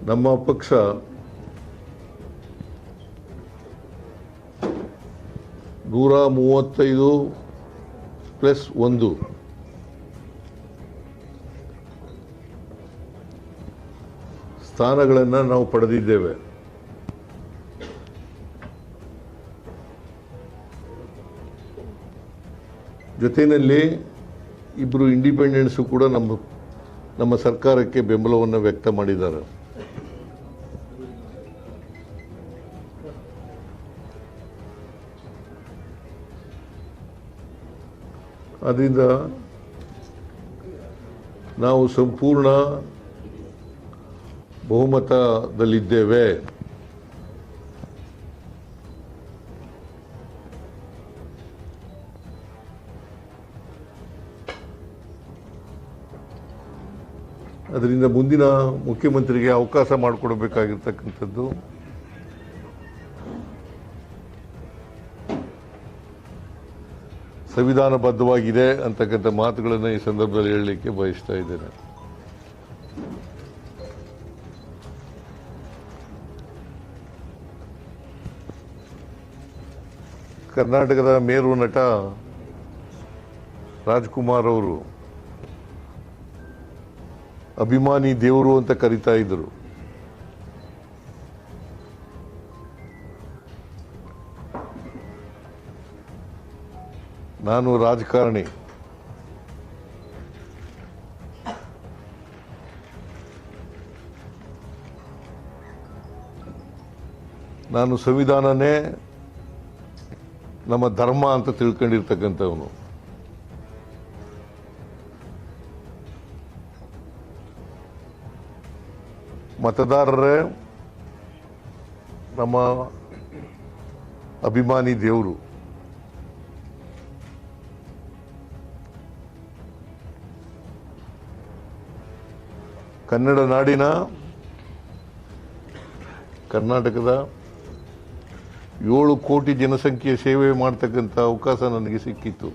ನಮ್ಮ ಪಕ್ಷ +135 ಸ್ಥಾನಗಳನ್ನು ನಾವು ಪಡೆದಿದ್ದೇವೆ. ಜೊತೆಯಲ್ಲಿ ಇಬ್ಬರು ಇಂಡಿಪೆಂಡೆಂಟ್ಸು ಕೂಡ ನಮ್ಮ ಸರ್ಕಾರಕ್ಕೆ ಬೆಂಬಲವನ್ನು ವ್ಯಕ್ತ ಮಾಡಿದ್ದಾರೆ. ಅದರಿಂದ ನಾವು ಸಂಪೂರ್ಣ ಬಹುಮತದಲ್ಲಿದ್ದೇವೆ. ಅದರಿಂದ ಮುಂದಿನ ಮುಖ್ಯಮಂತ್ರಿಗೆ ಅವಕಾಶ ಮಾಡಿಕೊಡಬೇಕಾಗಿರ್ತಕ್ಕಂಥದ್ದು ಸಂವಿಧಾನಬದ್ಧವಾಗಿದೆ ಅಂತಕ್ಕಂಥ ಮಾತುಗಳನ್ನು ಈ ಸಂದರ್ಭದಲ್ಲಿ ಹೇಳಲಿಕ್ಕೆ ಬಯಸ್ತಾ ಇದ್ದೇನೆ. ಕರ್ನಾಟಕದ ಮೇರು ನಟ ರಾಜ್ಕುಮಾರ್ ಅವರು ಅಭಿಮಾನಿ ದೇವರು ಅಂತ ಕರೀತಾ ಇದ್ರು. ನಾನು ರಾಜಕಾರಣಿ, ನಾನು ಸಂವಿಧಾನನೇ ನಮ್ಮ ಧರ್ಮ ಅಂತ ತಿಳ್ಕೊಂಡಿರ್ತಕ್ಕಂಥವನು. ಮತದಾರರೇ ನಮ್ಮ ಅಭಿಮಾನಿ ದೇವರು. ಕನ್ನಡ ನಾಡಿನ ಕರ್ನಾಟಕದ 7 ಕೋಟಿ ಜನಸಂಖ್ಯೆ ಸೇವೆ ಮಾಡ್ತಕ್ಕಂಥ ಅವಕಾಶ ನನಗೆ ಸಿಕ್ಕಿತ್ತು.